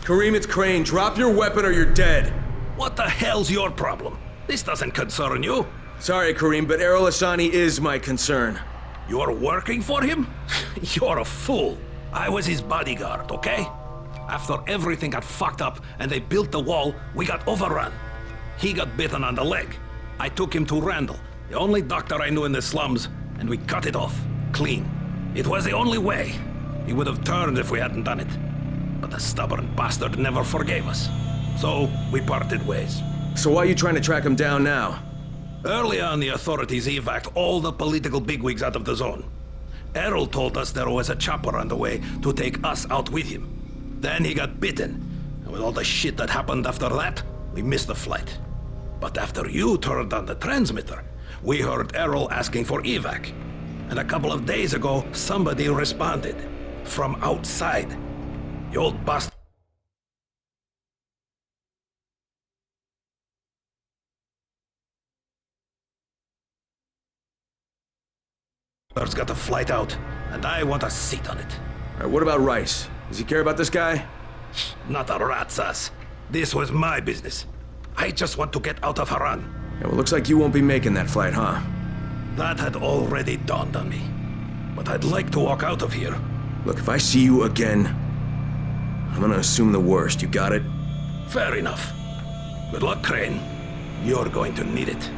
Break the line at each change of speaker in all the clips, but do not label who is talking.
Kareem, it's Crane. Drop your weapon or you're dead.
What the hell's your problem? This doesn't concern you.
Sorry, Kareem, but Errol Hassani is my concern.
You're working for him? You're a fool. I was his bodyguard, okay? After everything got fucked up and they built the wall, we got overrun. He got bitten on the leg. I took him to Randall, the only doctor I knew in the slums, and we cut it off. Clean. It was the only way. He would have turned if we hadn't done it. But the stubborn bastard never forgave us. So, we parted ways.
So why are you trying to track him down now?
Early on, the authorities evacuated all the political bigwigs out of the zone. Errol told us there was a chopper on the way to take us out with him. Then he got bitten, and with all the shit that happened after that, we missed the flight. But after you turned on the transmitter, we heard Errol asking for evac. And a couple of days ago, somebody responded. From outside. The old bastard has got a flight out, and I want a seat on it.
Alright, what about Rice? Does he care about this guy?
Not a rat's ass. This was my business. I just want to get out of Haran.
Yeah, well, looks like you won't be making that flight, huh?
That had already dawned on me. But I'd like to walk out of here.
Look, if I see you again, I'm gonna assume the worst. You got it?
Fair enough. Good luck, Crane. You're going to need it.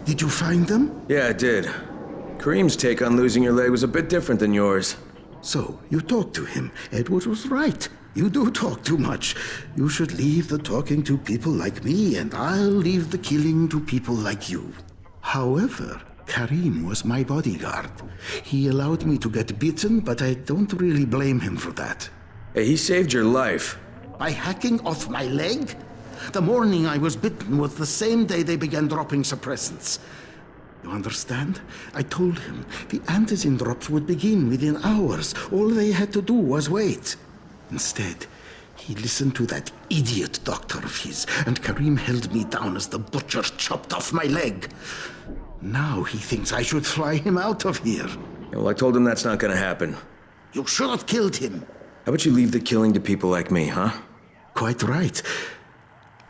Did you find them?
Yeah, I did. Kareem's take on losing your leg was a bit different than yours.
So, you talked to him. Edward was right. You do talk too much. You should leave the talking to people like me, and I'll leave the killing to people like you. However, Kareem was my bodyguard. He allowed me to get bitten, but I don't really blame him for that.
Hey, he saved your life.
By hacking off my leg? The morning I was bitten was the same day they began dropping suppressants. You understand? I told him the antizin drops would begin within hours. All they had to do was wait. Instead, he listened to that idiot doctor of his, and Kareem held me down as the butcher chopped off my leg. Now he thinks I should fly him out of here.
Yeah, well, I told him that's not gonna happen.
You should have killed him.
How about you leave the killing to people like me, huh?
Quite right.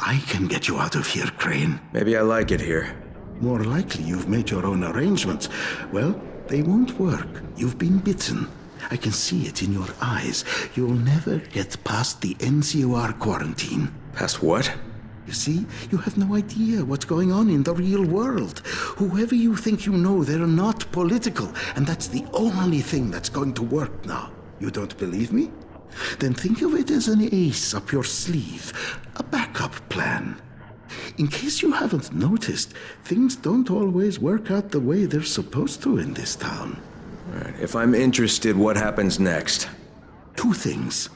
I can get you out of here, Crane.
Maybe I like it here.
More likely you've made your own arrangements. Well, they won't work. You've been bitten. I can see it in your eyes. You'll never get past the NCOR quarantine.
Past what?
You see, you have no idea what's going on in the real world. Whoever you think you know, they're not political, and that's the only thing that's going to work now. You don't believe me? Then think of it as an ace up your sleeve, a backup plan. In case you haven't noticed, things don't always work out the way they're supposed to in this town.
All right, if I'm interested, what happens next?
Two things.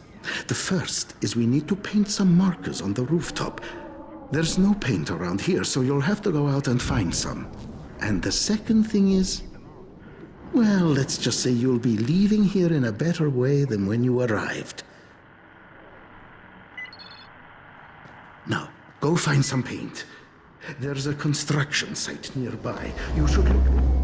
The first is we need to paint some markers on the rooftop. There's no paint around here, so you'll have to go out and find some. And the second thing is, well, let's just say you'll be leaving here in a better way than when you arrived. Now, go find some paint. There's a construction site nearby. You should look...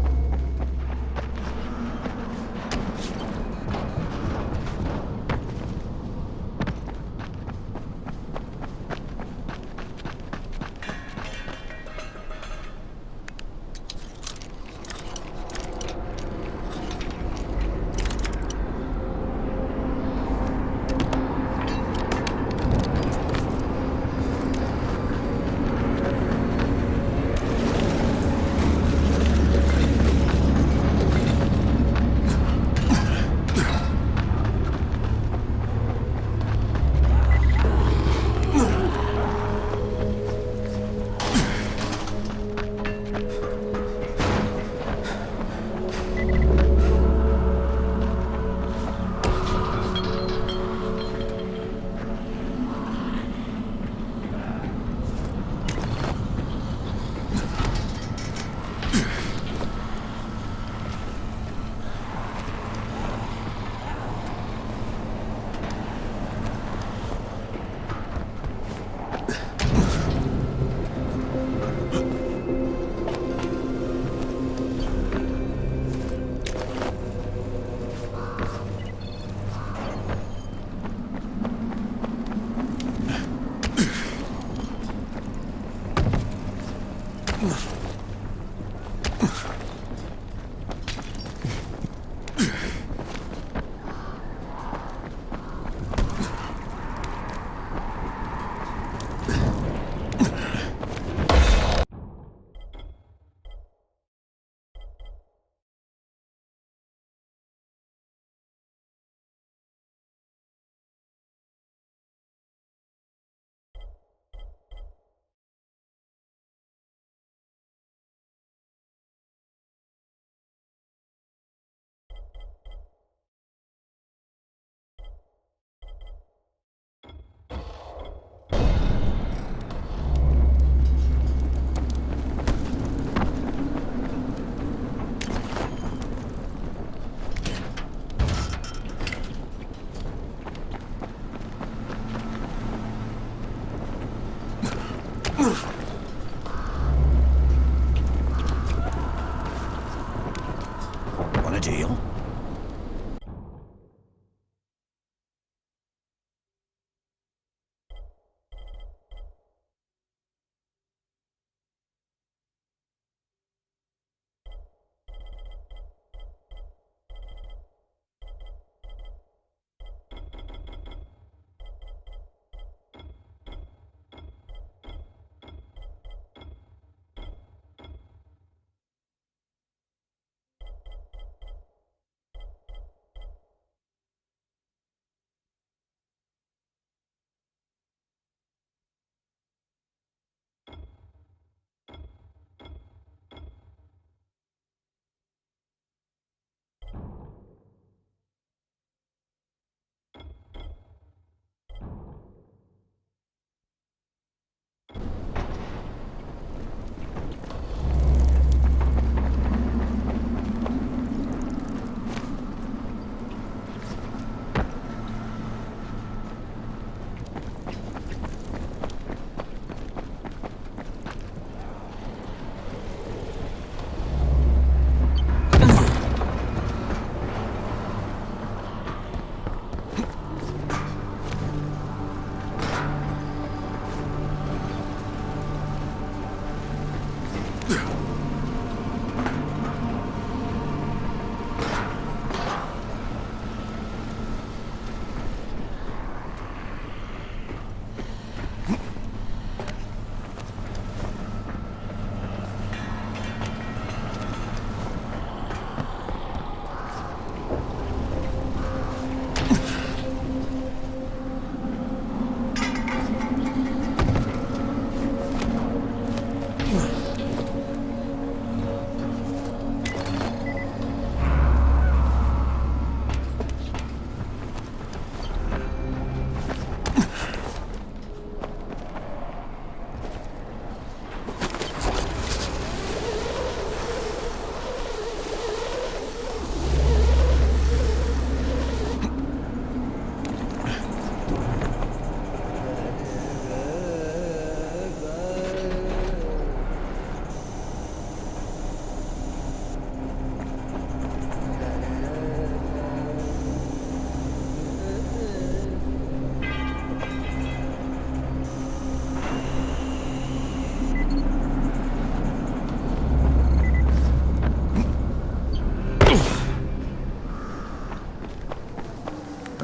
Want a deal?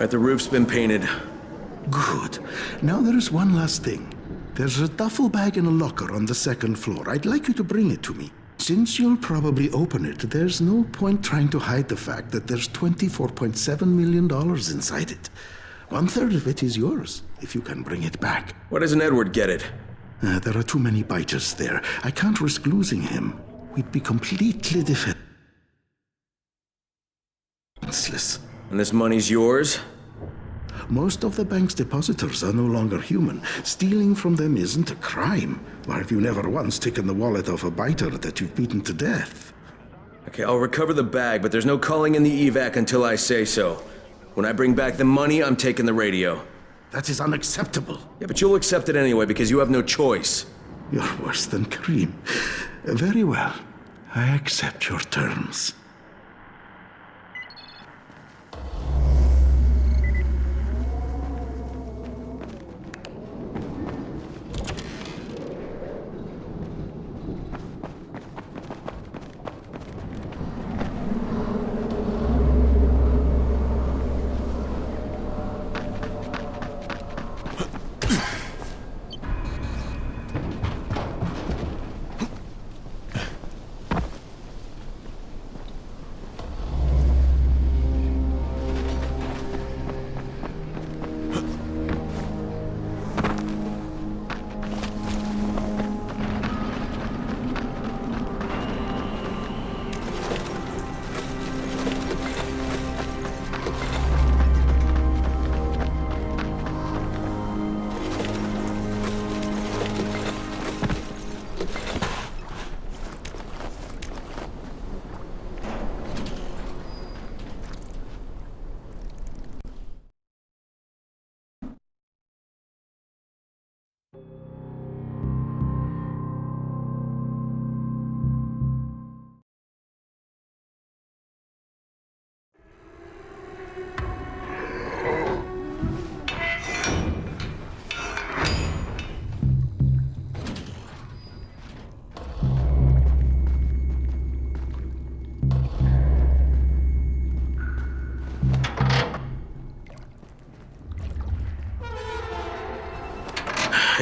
Alright, the roof's been painted.
Good. Now there is one last thing. There's a duffel bag in a locker on the second floor. I'd like you to bring it to me. Since you'll probably open it, there's no point trying to hide the fact that there's $24.7 million inside it. 1/3 of it is yours, if you can bring it back.
Why doesn't Edward get it?
There are too many biters there. I can't risk losing him. We'd be completely defenseless.
And this money's yours?
Most of the bank's depositors are no longer human. Stealing from them isn't a crime. Or have you never once taken the wallet of a biter that you've beaten to death?
Okay, I'll recover the bag, but there's no calling in the evac until I say so. When I bring back the money, I'm taking the radio.
That is unacceptable.
Yeah, but you'll accept it anyway because you have no choice.
You're worse than Kareem. Very well. I accept your terms.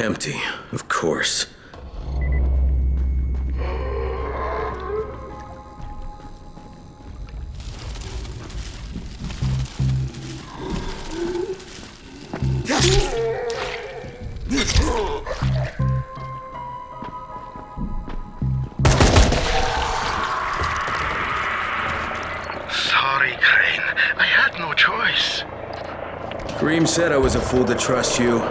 Empty, of course.
Sorry, Crane. I had no choice.
Kareem said I was a fool to trust you.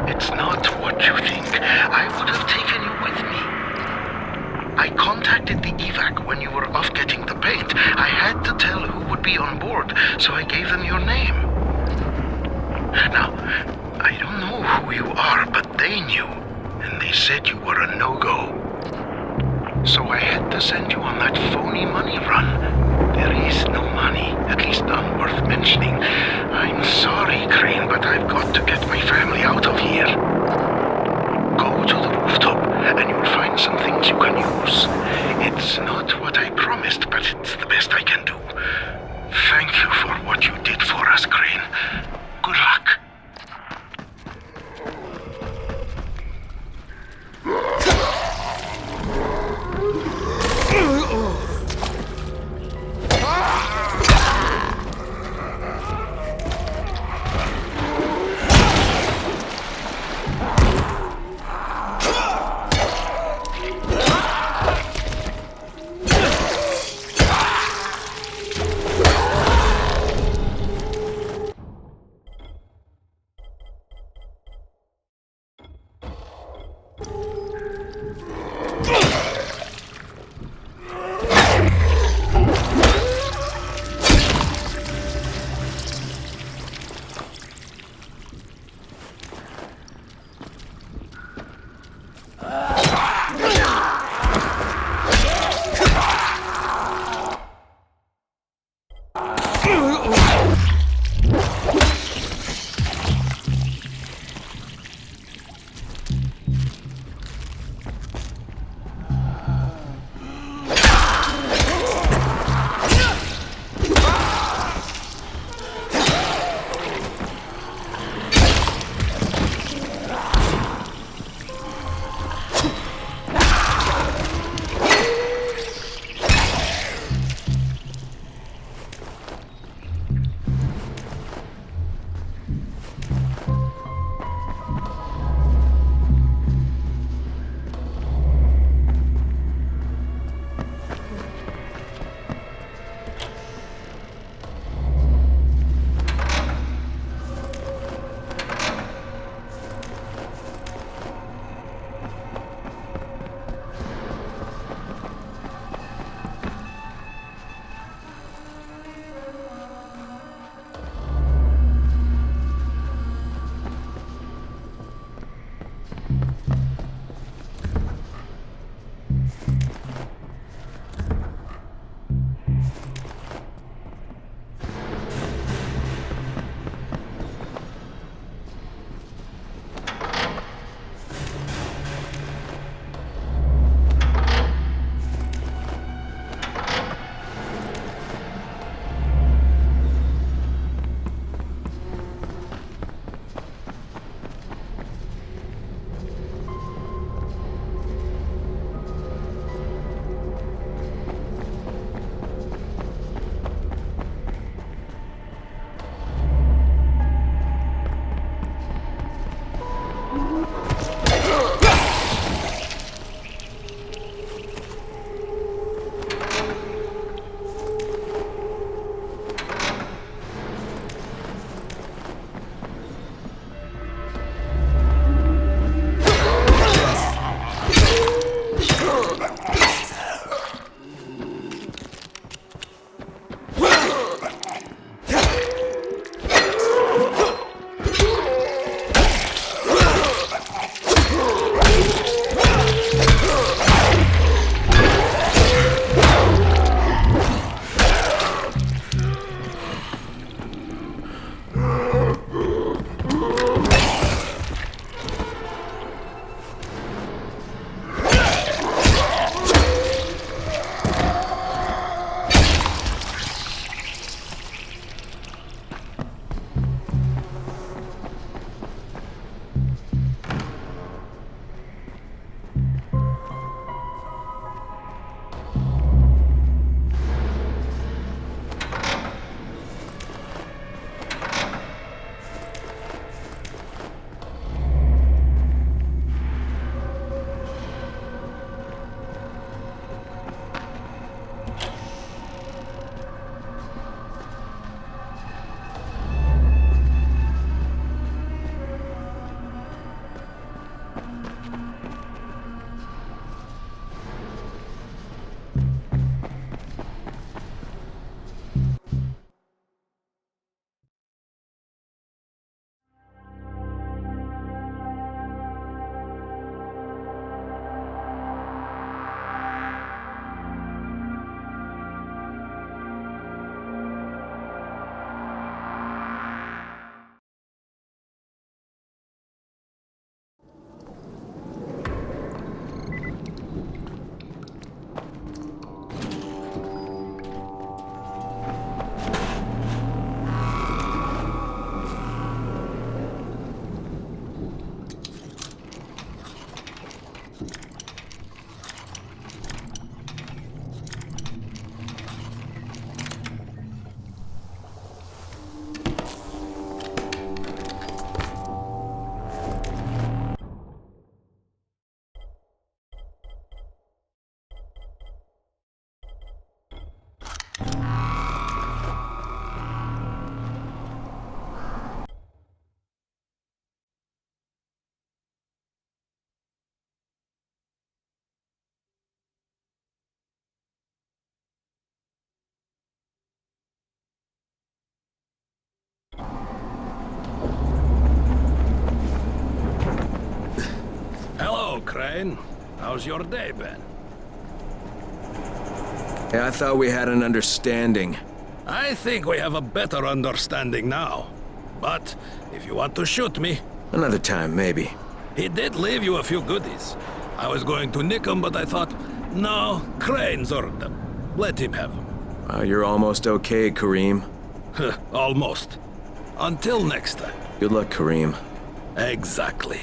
It's not what you think. I would have taken you with me. I contacted the evac when you were off getting the paint. I had to tell who would be on board, so I gave them your name. Now, I don't know who you are, but they knew, and they said you were a no-go. So I had to send you on that phony money run. There is no money, at least none worth mentioning. I'm sorry, Crane, but I've got to get my family out of here. Go to the rooftop, and you'll find some things you can use. It's not what I promised, but it's the best I can do. Thank you for what you did for us, Crane. Good luck.
Crane. How's your day been?
Yeah, I thought we had an understanding.
I think we have a better understanding now. But if you want to shoot me,
Another time, maybe.
he did leave you a few goodies. I was going to nick them, but I thought, no, Crane's earned them. Let him have them.
You're almost okay, Kareem.
Almost. Until next time.
Good luck, Kareem.
Exactly.